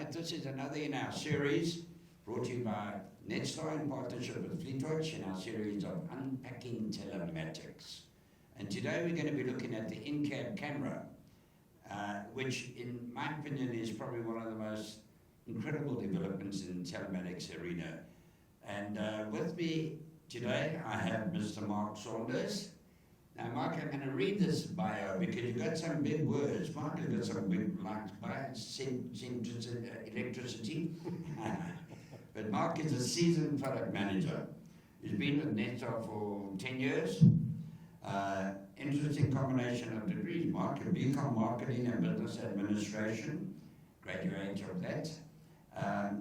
Right, this is another in our series brought to you by Netstar in partnership with Fleetwatch in our series of Unpacking Telematics. And today we're going to be looking at the in-cab camera, which in my opinion is probably one of the most incredible developments in the telematics arena. And with me today I have Mr. Mark Saunders. Now, Mark, I'm going to read this bio because you've got some big words. Mark, you've got some big lines, electricity. But Mark is a seasoned product manager. He's been with Netstar for 10 years. Interesting combination of degrees. Mark, a BCom Marketing and Business Administration, graduate of that.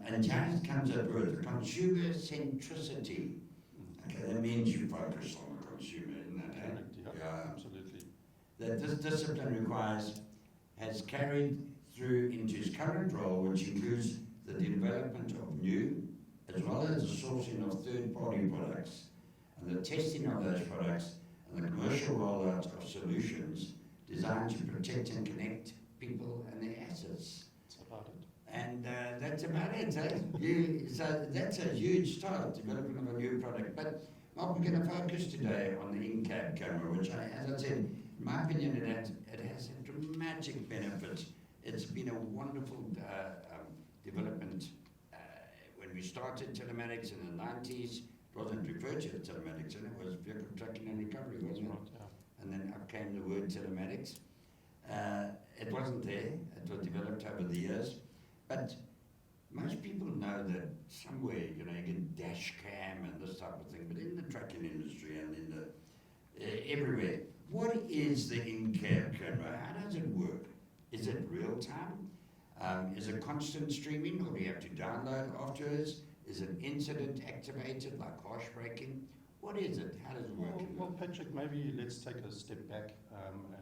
And James comes up with consumer centricity. Okay, that means you focus on the consumer, isn't that? Yeah, absolutely. That this discipline has carried through into his current role, which includes the development of new, as well as the sourcing of third-party products, and the testing of those products, and the commercial rollout of solutions designed to protect and connect people and their assets. That's about it. And that's about it. So that's a huge start, development of a new product. But Mark, we're going to focus today on the in-cab camera, which, as I said, in my opinion, it has a dramatic benefit. It's been a wonderful development. When we started telematics in the 90s, it wasn't referred to as telematics, and it was vehicle tracking and recovery, wasn't it? Right, yeah. And then up came the word telematics. It wasn't there. It was developed over the years. But most people know that somewhere, you get dash cam and this type of thing, but in the trucking industry and in the everywhere, what is the in-cab camera? How does it work? Is it real time? Is it constant streaming, or do you have to download afterwards? Is it incident activated, like harsh braking? What is it? How does it work? Well, Patrick, maybe let's take a step back and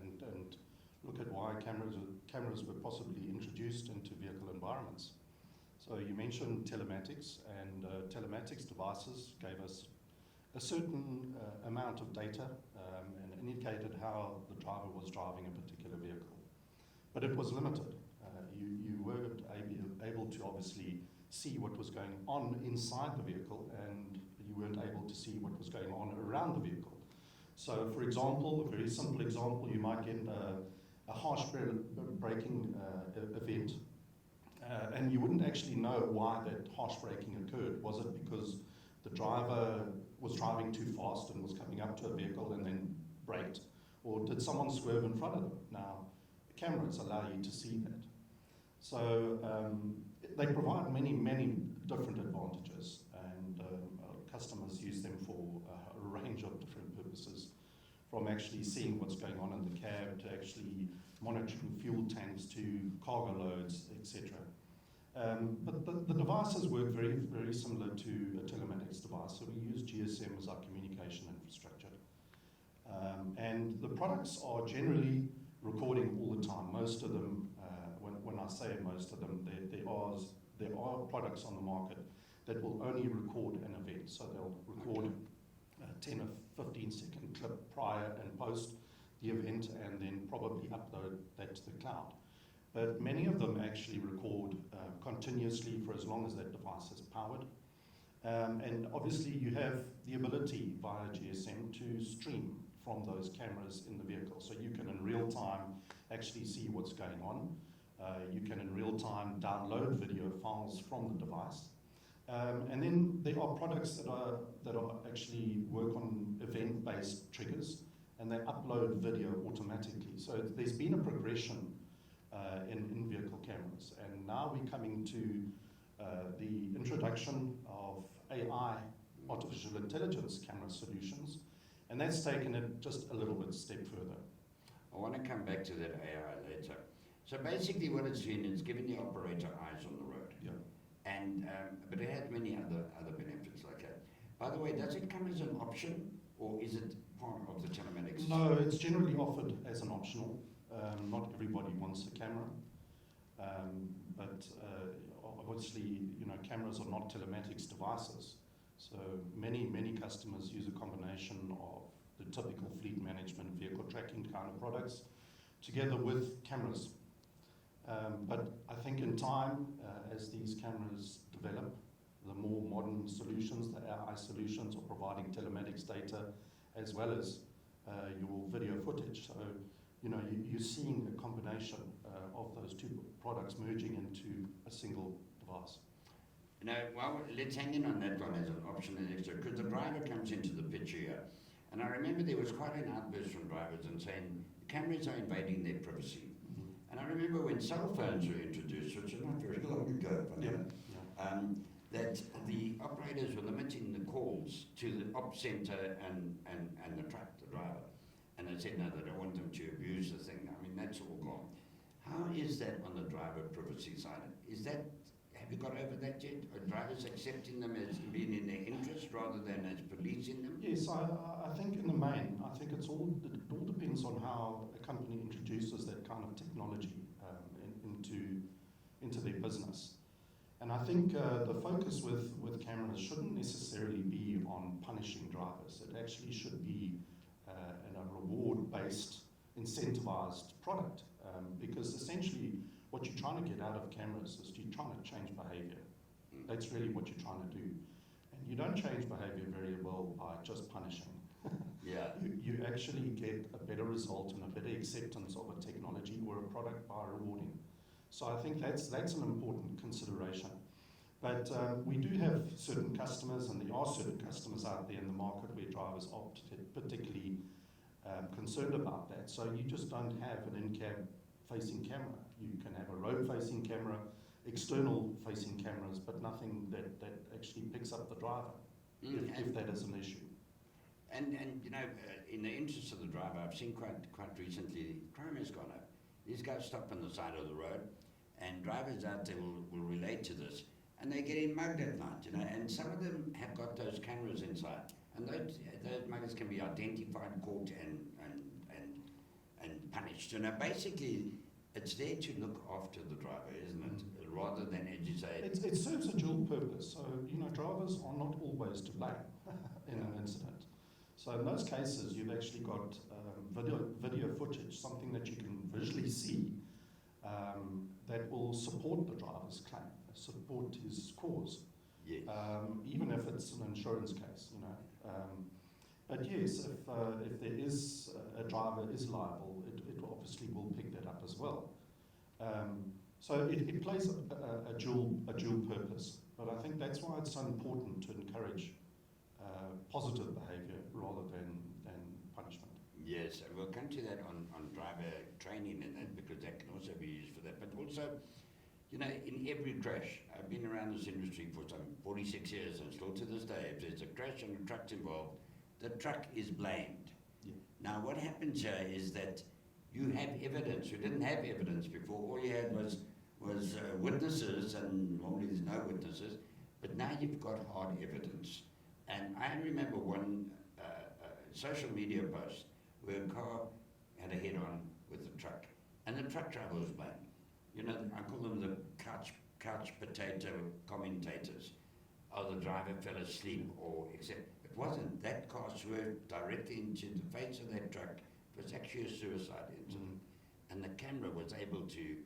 look at why cameras were possibly introduced into vehicle environments. So you mentioned telematics, and telematics devices gave us a certain amount of data and indicated how the driver was driving a particular vehicle. But it was limited. You weren't able to obviously see what was going on inside the vehicle, and you weren't able to see what was going on around the vehicle. So for example, a very simple example, you might get a harsh braking event, and you wouldn't actually know why that harsh braking occurred. Was it because the driver was driving too fast and was coming up to a vehicle and then braked? Or did someone swerve in front of them? Now, the cameras allow you to see that. So they provide many, many different advantages, and customers use them for a range of different purposes, from actually seeing what's going on in the cab to actually monitoring fuel tanks to cargo loads, etc. But the devices work very, very similar to a telematics device. So we use GSM as our communication infrastructure. And the products are generally recording all the time. Most of them, when I say most of them, there are products on the market that will only record an event. So they'll record a 10 or 15 second clip prior and post the event, and then probably upload that to the cloud. But many of them actually record continuously for as long as that device is powered. And obviously you have the ability via GSM to stream from those cameras in the vehicle. So you can in real time actually see what's going on. You can in real time download video files from the device. And then there are products that are actually work on event-based triggers, and they upload video automatically. So there's been a progression in vehicle cameras, and now we're coming to the introduction of AI, artificial intelligence camera solutions, and that's taken it just a little bit step further. I want to come back to that AI later. So basically what it's doing is giving the operator eyes on the road. Yeah. And but it has many other benefits like that. By the way, does it come as an option, or is it part of the telematics? No, it's generally offered as an optional. Not everybody wants a camera, but obviously, cameras are not telematics devices. So many customers use a combination of the typical fleet management, vehicle tracking kind of products, together with cameras. But I think in time, as these cameras develop, the more modern solutions, the AI solutions, are providing telematics data as well as your video footage. So, you know, you're seeing a combination of those two products merging into a single device. Now, well, let's hang in on that one as an option and extra, because the driver comes into the picture here. And I remember there was quite an outburst from drivers and saying, cameras are invading their privacy. And I remember when cell phones were introduced, which is not very long ago, that the operators were limiting the calls to the op center and the truck, the driver. And they said, no, they don't want them to abuse the thing. I mean, that's all gone. How is that on the driver privacy side? Is that, have you got over that yet? Are drivers accepting them as being in their interest rather than as policing them? Yes, I think in the main, I think it all depends on how a company introduces that kind of technology into their business. And I think the focus with cameras shouldn't necessarily be on punishing drivers. It actually should be a reward-based, incentivized product, because essentially what you're trying to get out of cameras is you're trying to change behavior. That's really what you're trying to do. And you don't change behavior very well by just punishing. Yeah. You actually get a better result and a better acceptance of a technology or a product by rewarding. So I think that's an important consideration. But we do have certain customers, and there are certain customers out there in the market where drivers are particularly concerned about that. So you just don't have an in-cab facing camera. You can have a road-facing camera, external-facing cameras, but nothing that actually picks up the driver, if that is an issue. And you know, in the interest of the driver, I've seen quite recently, crime has gone up. These guys stop on the side of the road, and drivers out there will relate to this, and they're getting mugged at night, you know, and some of them have got those cameras inside, and those muggers can be identified, caught, and punished. You know, basically, it's there to look after the driver, isn't it? Rather than, as you say, it serves a dual purpose. So, you know, drivers are not always to blame in an incident. So in those cases, you've actually got video footage, something that you can visually see, that will support the driver's claim, support his cause, yes. Even if it's an insurance case, you know. But yes, if there is a driver is liable, it obviously will pick that up as well. So it plays a dual purpose. But I think that's why it's so important to encourage positive behaviour rather than punishment. Yes, and we'll come to that on driver training and that, because that can also be used for that. But also, you know, in every crash, I've been around this industry for some 46 years, and still to this day, if there's a crash and a truck's involved, the truck is blamed. Yeah. Now, what happens here is that you have evidence. You didn't have evidence before. All you had was witnesses, and normally there's no witnesses. But now you've got hard evidence. And I remember one social media post where a car had a head-on with a truck, and the truck driver was blamed. You know, I call them the couch potato commentators. Oh, the driver fell asleep, or except it wasn't. That car swerved directly into the face of that truck. It was actually a suicide incident, and the camera was able to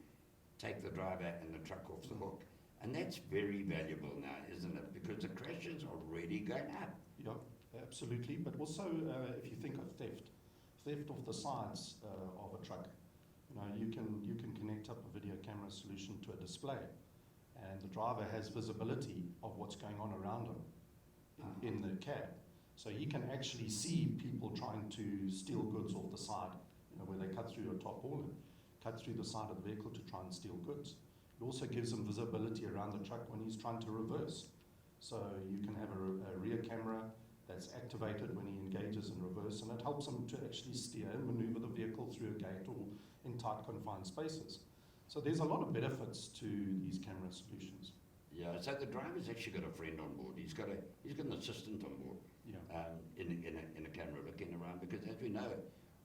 take the driver and the truck off the hook. And that's very valuable now, isn't it? Because the crashes are really going up. Yeah, absolutely. But also, if you think of theft of the sides of a truck, you know, you can connect up a video camera solution to a display, and the driver has visibility of what's going on around him in the cab. So he can actually see people trying to steal goods off the side, you know, where they cut through a tarpaulin, cut through the side of the vehicle to try and steal goods. It also gives him visibility around the truck when he's trying to reverse. So you can have a rear camera that's activated when he engages in reverse, and it helps him to actually steer and maneuver the vehicle through a gate or in tight confined spaces. So there's a lot of benefits to these camera solutions. Yeah, so the driver's actually got a friend on board. He's got an assistant on board. Yeah. In a camera looking around, because as we know,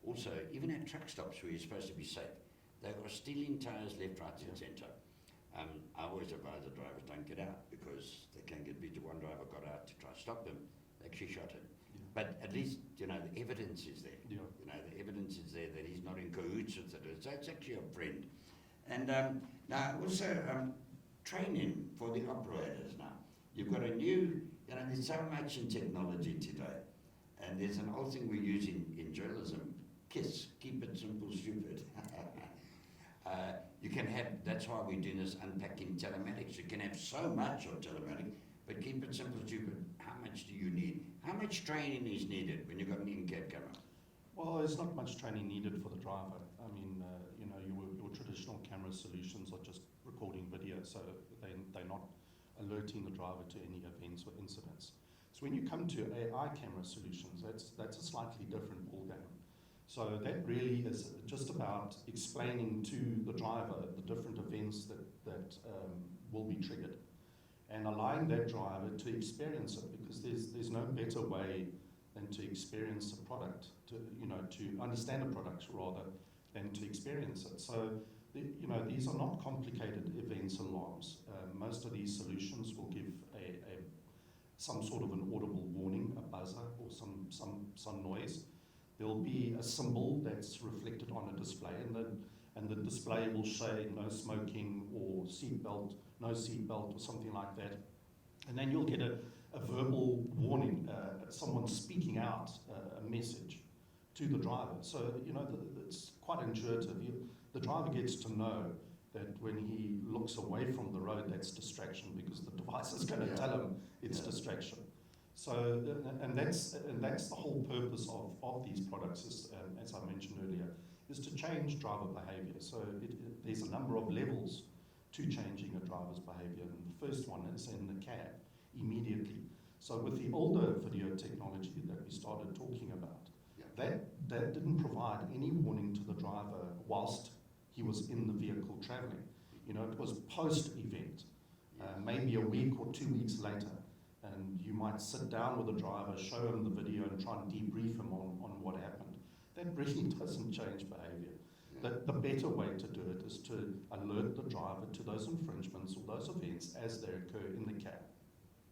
also even at truck stops where you're supposed to be safe, they are stealing tires left, right, and centre. I always advise the drivers don't get out, because they can get beat. One driver got out to try to stop him. They actually shot him. Yeah. But at least, you know, the evidence is there. Yeah. You know, the evidence is there that he's not in cahoots with it. So it's actually a friend. And now also training for the operators now. You've got a new, there's so much in technology today. And there's an old thing we use in journalism, KISS, keep it simple, stupid. You can have, that's why we're doing this unpacking telematics. You can have so much of telematics, but keep it simple, stupid. How much do you need? How much training is needed when you've got an in-cab camera? Well, there's not much training needed for the driver. I mean, your traditional camera solutions are just recording video, so they're not alerting the driver to any events or incidents. So when you come to AI camera solutions, that's a slightly different ballgame. So that really is just about explaining to the driver the different events that will be triggered, and allowing that driver to experience it, because there's no better way than to experience a product, to understand a product rather than to experience it. So these are not complicated events alarms. Most of these solutions will give some sort of an audible warning, a buzzer or some noise. There'll be a symbol that's reflected on a display, and the display will say no smoking or seatbelt, no seatbelt or something like that. And then you'll get a verbal warning, someone speaking out a message to the driver. So, it's quite intuitive. The driver gets to know that when he looks away from the road, that's distraction, because the device is going to tell him it's distraction. So, and that's the whole purpose of these products, is, as I mentioned earlier, is to change driver behavior. So there's a number of levels to changing a driver's behavior. And the first one is in the cab, immediately. So with the older video technology that we started talking about, that didn't provide any warning to the driver whilst he was in the vehicle traveling. It was post-event, maybe a week or 2 weeks later. And you might sit down with the driver, show him the video and try and debrief him on what happened. That really doesn't change behavior. The better way to do it is to alert the driver to those infringements or those events as they occur in the cab.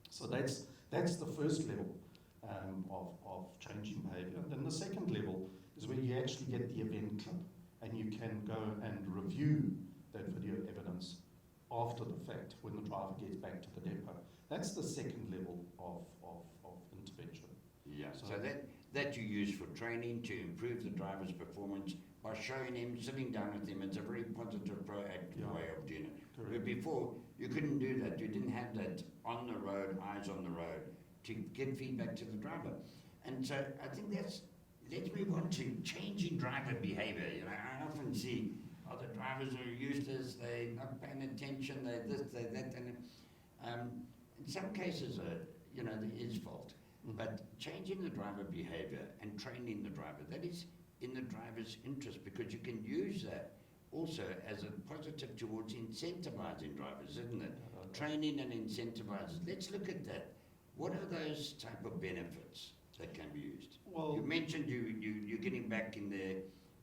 So that's the first level of changing behavior. And then the second level is where you actually get the event clip, and you can go and review that video evidence after the fact when the driver gets back to the depot. That's the second level of intervention. Yeah, so that you use for training to improve the driver's performance by showing him, sitting down with him. It's a very positive, proactive way of doing it. Correct. But before, you couldn't do that. You didn't have that on the road, eyes on the road, to get feedback to the driver. And so I think let's move on to changing driver behavior. I often see other drivers are useless, they're not paying attention, they're this, they're that, and in some cases, there is fault. But changing the driver behavior and training the driver, that is in the driver's interest, because you can use that also as a positive towards incentivizing drivers, isn't it? Training and incentivizers. Let's look at that. What are those type of benefits that can be used? Well, you mentioned you're getting back in there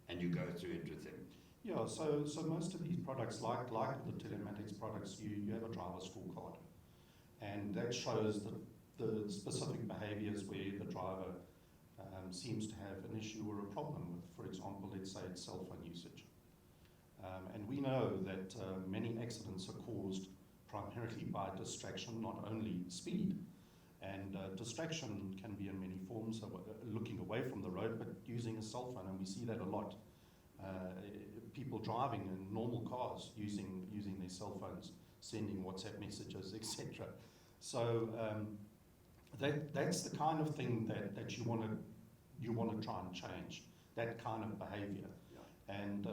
and you go through it with them. Yeah, so most of these products, like the telematics products, you have a driver scorecard, and that shows the specific behaviours where the driver seems to have an issue or a problem with. For example, let's say it's cell phone usage. And we know that many accidents are caused primarily by distraction, not only speed. And distraction can be in many forms, looking away from the road, but using a cell phone, and we see that a lot. People driving in normal cars using their cell phones, sending WhatsApp messages, etc. So that's the kind of thing that you want to try and change, that kind of behaviour. Yeah. And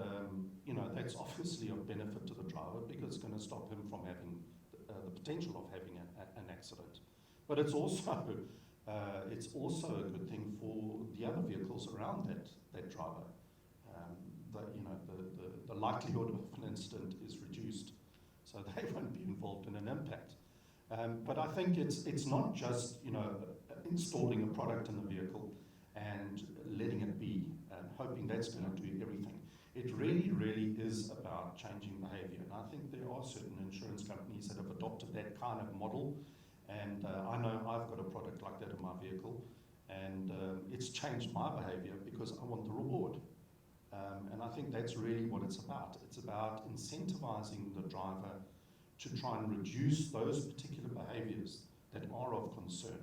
that's obviously of benefit to the driver, because it's going to stop him from having the potential of having an accident. But it's also a good thing for the other vehicles around that driver. The likelihood of an incident is reduced, so they won't be involved in an impact. But I think it's not just installing a product in the vehicle and letting it be and hoping that's going to do everything. It really, really is about changing behaviour, and I think there are certain insurance companies that have adopted that kind of model. And I know I've got a product like that in my vehicle, and it's changed my behaviour because I want the reward. And I think that's really what it's about. It's about incentivizing the driver to try and reduce those particular behaviors that are of concern,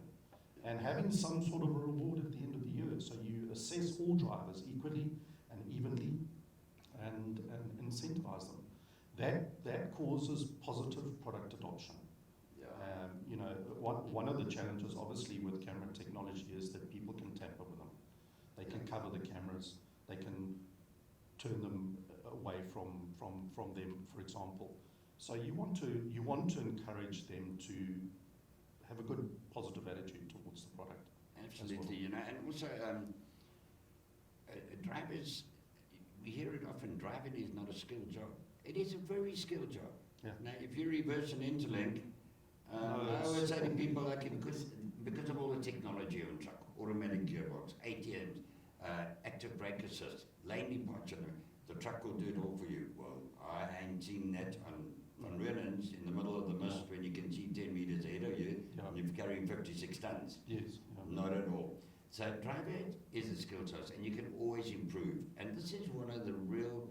and having some sort of a reward at the end of the year. So you assess all drivers equally and evenly and incentivize them. That causes positive product adoption. Yeah. You know, one of the challenges obviously with camera technology is that people can tamper with them. They can cover the cameras, they can turn them away from them, for example. So you want to encourage them to have a good positive attitude towards the product. Absolutely, you know, and also drivers, we hear it often, driving is not a skilled job. It is a very skilled job. Yeah. Now, if you reverse an interlink, I always say to people, like, because of all the technology on truck, automatic gearbox, ATMs, active brake assist, lane departure, the truck will do it all for you. Well, I ain't seen that on Renans in the middle of the mist when you can see 10 meters ahead of you, Yeah. and you're carrying 56 tons. Yes. Yeah. Not at all. So driver is a skill test, and you can always improve. And this is one of the real,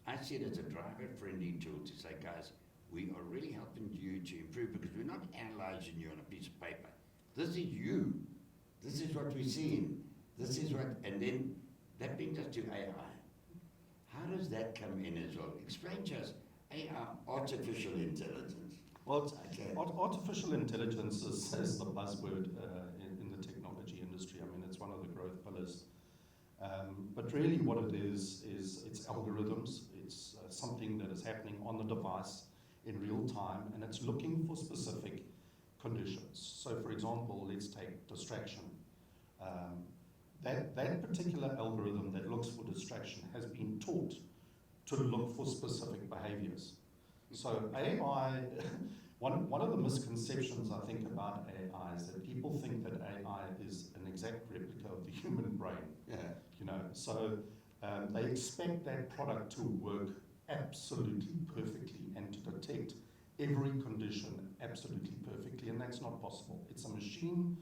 I see it as a driver-friendly tool to say, guys, we are really helping you to improve because we're not analyzing you on a piece of paper. This is you. This is what we're seeing. This is what, and then that brings us to AI. How does that come in as well? Explain to us AI, artificial intelligence. Well, Okay. artificial intelligence is the buzzword in the technology industry. I mean, it's one of the growth pillars. But really what it is it's algorithms. It's something that is happening on the device in real time, and it's looking for specific conditions. So for example, let's take distraction. That particular algorithm that looks for distraction has been taught to look for specific behaviors. So AI, one of the misconceptions I think about AI is that people think that AI is an exact replica of the human brain. Yeah. You know, so they expect that product to work absolutely perfectly and to detect every condition absolutely perfectly, and that's not possible. It's a machine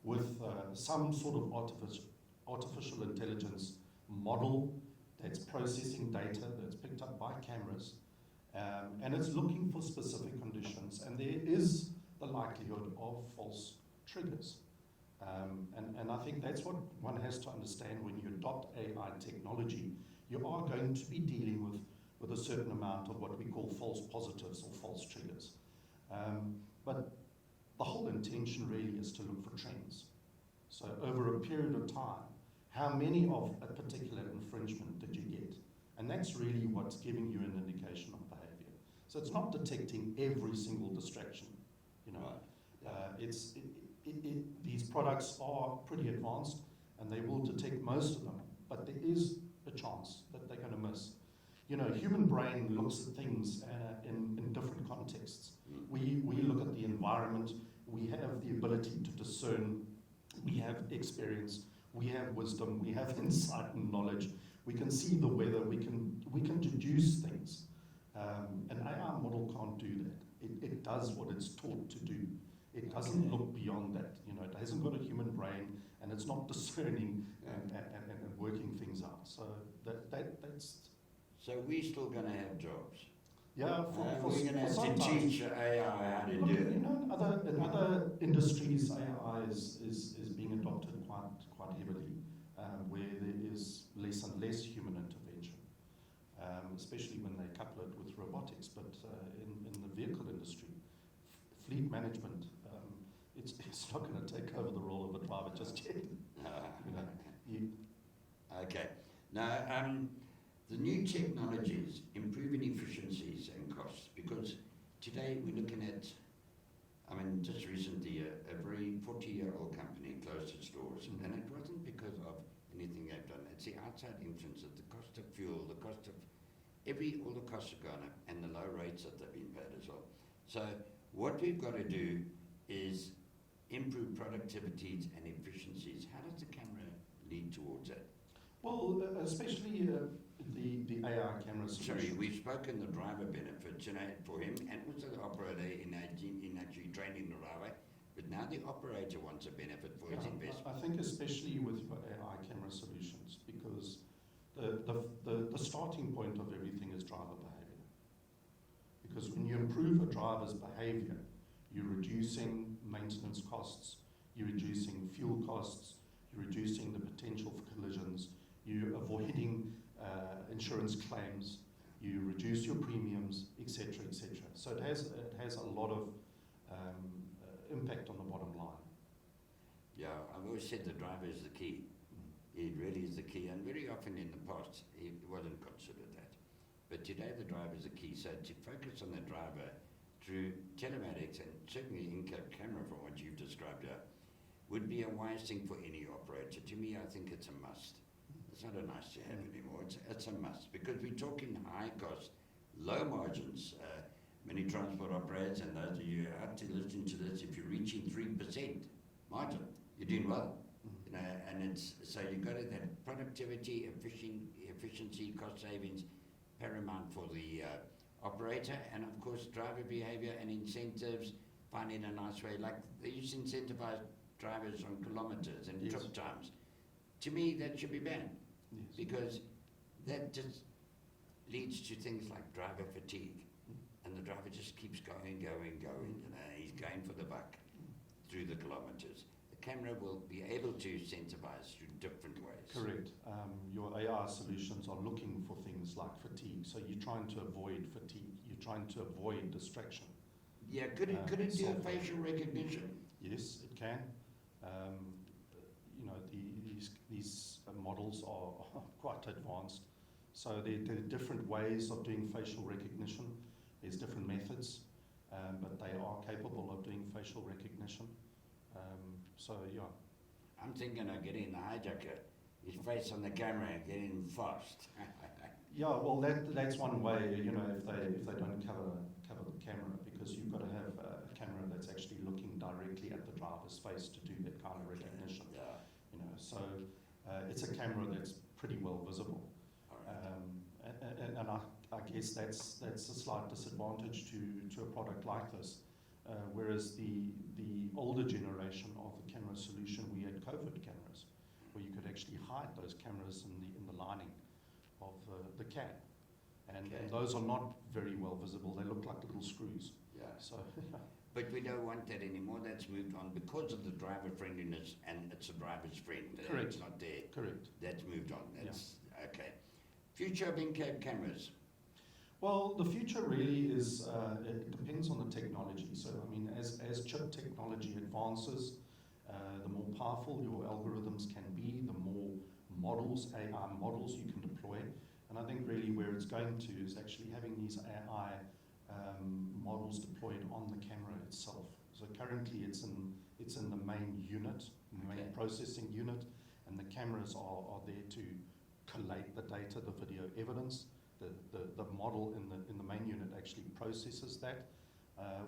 with some sort of artificial intelligence model that's processing data that's picked up by cameras, and it's looking for specific conditions, and there is the likelihood of false triggers. And I think that's what one has to understand when you adopt AI technology. You are going to be dealing with a certain amount of what we call false positives or false triggers. But the whole intention really is to look for trends. So over a period of time, how many of a particular infringement did you get? And that's really what's giving you an indication of behavior. So it's not detecting every single distraction. You know, these products are pretty advanced, and they will detect most of them, but there is a chance that they're going to miss. You know, human brain looks at things in different contexts. We look at the environment, we have the ability to discern, we have experience, we have wisdom, we have insight and knowledge, we can see the weather, we can deduce things. An AI model can't do that. It does what it's taught to do. It doesn't look beyond that. You know, it hasn't got a human brain, and it's not discerning and working things out. So that's. So we're still going to have jobs. Yeah, we're going to have to teach AI how to do it. You know, in other industries, AI is being adopted quite heavily, where there is less and less human intervention, especially when they couple it with robotics. But in the vehicle industry, fleet management, it's not going to take over the role of a driver just yet. Okay. Now, the new technologies improving efficiencies and costs, because today we're looking at, I mean, just recently a very 40-year-old company closed its doors, and it wasn't because of anything they've done. It's the outside influences, the cost of fuel, the cost of all the costs have gone up, and the low rates that they've been paid as well. So what we've got to do is improve productivities and efficiencies. How does the camera lead towards that? Well, especially the AI camera solution. Sorry, we've spoken the driver benefits, you know, for him, and also the operator in actually training the driver. But now the operator wants a benefit for his investment. I think especially with AI camera solutions, because the starting point of everything is driver behavior. Because when you improve a driver's behavior, you're reducing maintenance costs, you're reducing fuel costs, you're reducing the potential for collisions, you're avoiding insurance claims, you reduce your premiums, etc., etc. So it has a lot of impact on the bottom line. Yeah, I've always said the driver is the key. It really is the key, and very often in the past it wasn't considered that. But today the driver is the key. So to focus on the driver through telematics and certainly in-cab camera from what you've described here would be a wise thing for any operator. To me, I think it's a must. It's not a nice to have anymore, it's a must, because we're talking high cost, low margins. Many transport operators, and those of you out to listen to this, if you're reaching 3% margin, you're doing well. You know, and it's so you've got that productivity, efficiency, cost savings paramount for the operator, and of course driver behavior and incentives, finding a nice way, like they used to incentivize drivers on kilometers and Yes. trip times. To me, that should be banned, Yes. because that just leads to things like driver fatigue, and the driver just keeps going. You know, he's going for the buck through the kilometers. The camera will be able to incentivize through different ways. Correct. Your AI solutions are looking for things like fatigue. So you're trying to avoid fatigue. You're trying to avoid distraction. Yeah, could it do software. facial recognition? Yes, it can. You know, these models are quite advanced. So there are different ways of doing facial recognition. There's different methods, but they are capable of doing facial recognition. So yeah. I'm thinking of getting the hijacker, his face on the camera and getting him fast. Yeah, well, that's one way. You know, if they don't cover the camera, because you've got to have a camera that's actually looking directly at the driver's face to do that kind of recognition. Yeah. You know, so it's a camera that's pretty well visible. All right. And I guess that's a slight disadvantage to a product like this. Whereas the older generation of the camera solution, we had COVID cameras, where you could actually hide those cameras in the lining of the cab, and those are not very well visible. They look like little screws. Yeah. So But we don't want that anymore. That's moved on because of the driver friendliness, and it's a driver's friend. Correct. It's not there. correct. That's moved on. That's okay. Future of in-cab cameras. Well, the future really is, it depends on the technology. So, I mean, as chip technology advances, the more powerful your algorithms can be, the more models, AI models you can deploy. And I think really where it's going to is actually having these AI models deployed on the camera itself. So currently it's in the main unit, the main processing unit, and the cameras are there to collate the data, the video evidence. The model in the main unit actually processes that.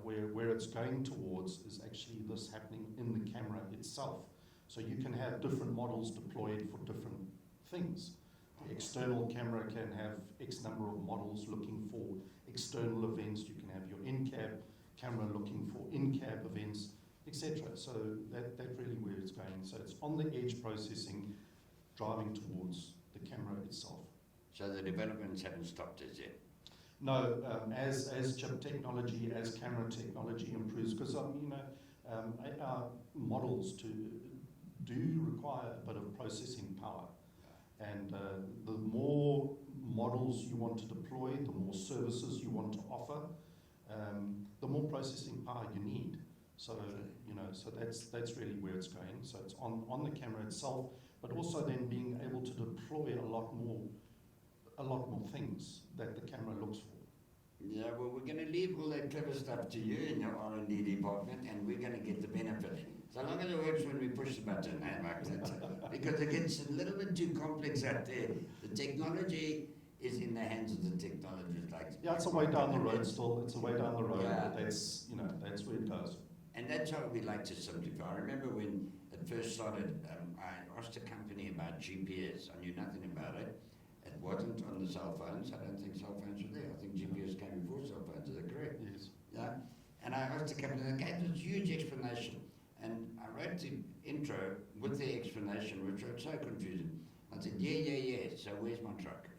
Where it's going towards is actually this happening in the camera itself. So you can have different models deployed for different things. The external camera can have X number of models looking for external events. You can have your in-cab camera looking for in-cab events, etc. So that's really where it's going. So it's on the edge processing, driving towards the camera itself. So the developments haven't stopped as yet. No, as chip technology, as camera technology improves, because our models do require a bit of processing power, and the more models you want to deploy, the more services you want to offer, the more processing power you need. So so that's really where it's going. So it's on the camera itself, but also then being able to deploy a lot more things that the camera looks for. Yeah, well, we're going to leave all that clever stuff to you in your R&D department, and we're going to get the benefit. So long as it works when we push the button, Mark, because it gets a little bit too complex out there. The technology is in the hands of the technologists. Yeah, it's a way down the road still. It's a way down the road, but that's where it goes. And that's how we like to simplify. I remember when it first started, I asked a company about GPS. I knew nothing about it. It wasn't on the cell phones. I don't think cell phones were there. I think GPS came before cell phones. Is that correct? Yes. Yeah. And I asked the company, they gave this huge explanation. And I wrote the intro with the explanation, which was so confusing. I said, yeah. So where's my truck?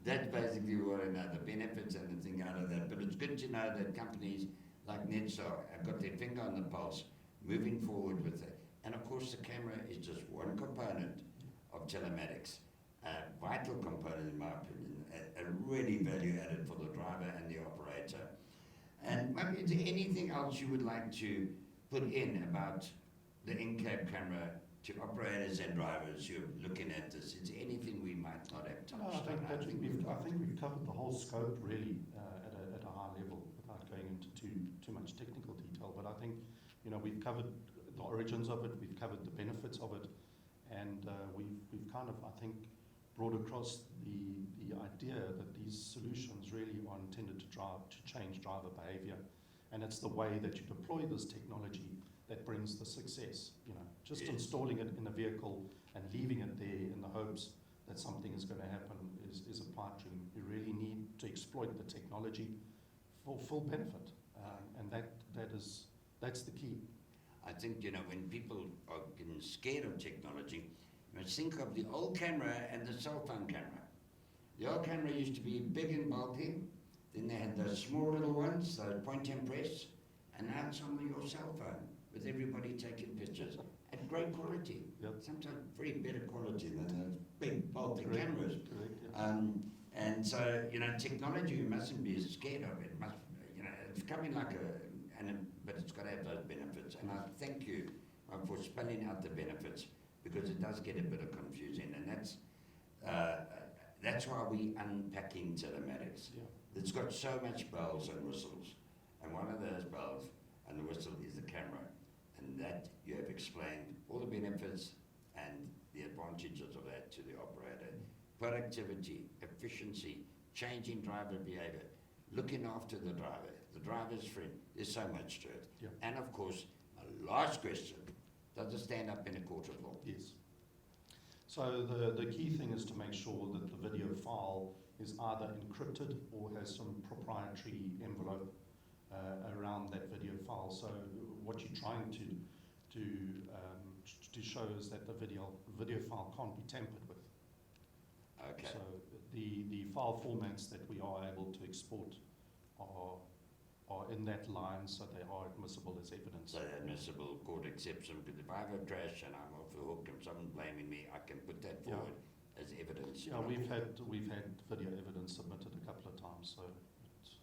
that's basically what I know, the benefits and the thing out of that. But it's good to know that companies like Netstar have got their finger on the pulse, moving forward with it. And of course, the camera is just one component of telematics, a vital component in my opinion, a really value added for the driver and the operator. And maybe is there anything else you would like to put in about the in-cab camera to operators and drivers who are looking at this? Is there anything we might not have touched No, I on? think, Patrick, I think we've covered the whole scope really at a high level without going into too much technical detail. But I think, you know, we've covered the origins of it, we've covered the benefits of it, and we've kind of, I think, brought across the idea that these solutions really are intended to change driver behaviour, and it's the way that you deploy this technology that brings the success. You know, just installing it in a vehicle and leaving it there in the hopes that something is going to happen is a pipe dream. You really need to exploit the technology for full benefit, and that's the key. I think, you know, when people are getting scared of technology, you must think of the old camera and the cell phone camera. The old camera used to be big and bulky, then they had those small little ones, those point and press, and now it's on your cell phone with everybody taking pictures at great quality. Yep. Sometimes very better quality than those big bulky Correct. cameras. Correct, yeah. And so, you know, technology, you mustn't be scared of it. Must, you know, it's coming like but it's got to have those benefits. And I thank you for spelling out the benefits, because it does get a bit of confusing, and that's why we unpacking telematics. Yeah. It's got so much bells and whistles, and one of those bells and the whistle is the camera, and that you have explained all the benefits and the advantages of that to the operator. Productivity, efficiency, changing driver behavior, looking after the driver's friend. There's so much to it. Yeah. And of course, my last question, does it stand up in a court of law? Yes. So the key thing is to make sure that the video file is either encrypted or has some proprietary envelope around that video file. So what you're trying to show is that the video file can't be tampered with. Okay. So the file formats that we are able to export are in that line, so they are admissible as evidence. So admissible, court accepts them, because if I have a crash and I'm off the hook and someone's blaming me, I can put that forward as evidence. Yeah, we've had video evidence submitted a couple of times, so it's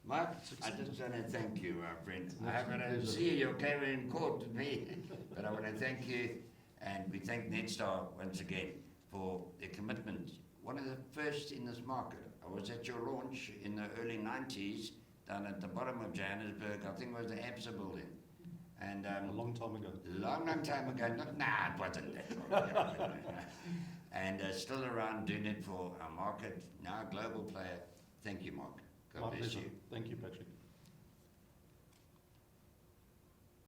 Mark, I just want to thank you, my friend. I don't see you came in court with me, but I want to thank you, and we thank Netstar once again for their commitment. One of the first in this market. I was at your launch in the early 90s down at the bottom of Johannesburg. I think it was the ABSA building. And a long time ago. Long time ago. It wasn't that long. And still around doing it for our market, now a global player. Thank you, Mark. God My bless pleasure. you. Thank you, Patrick.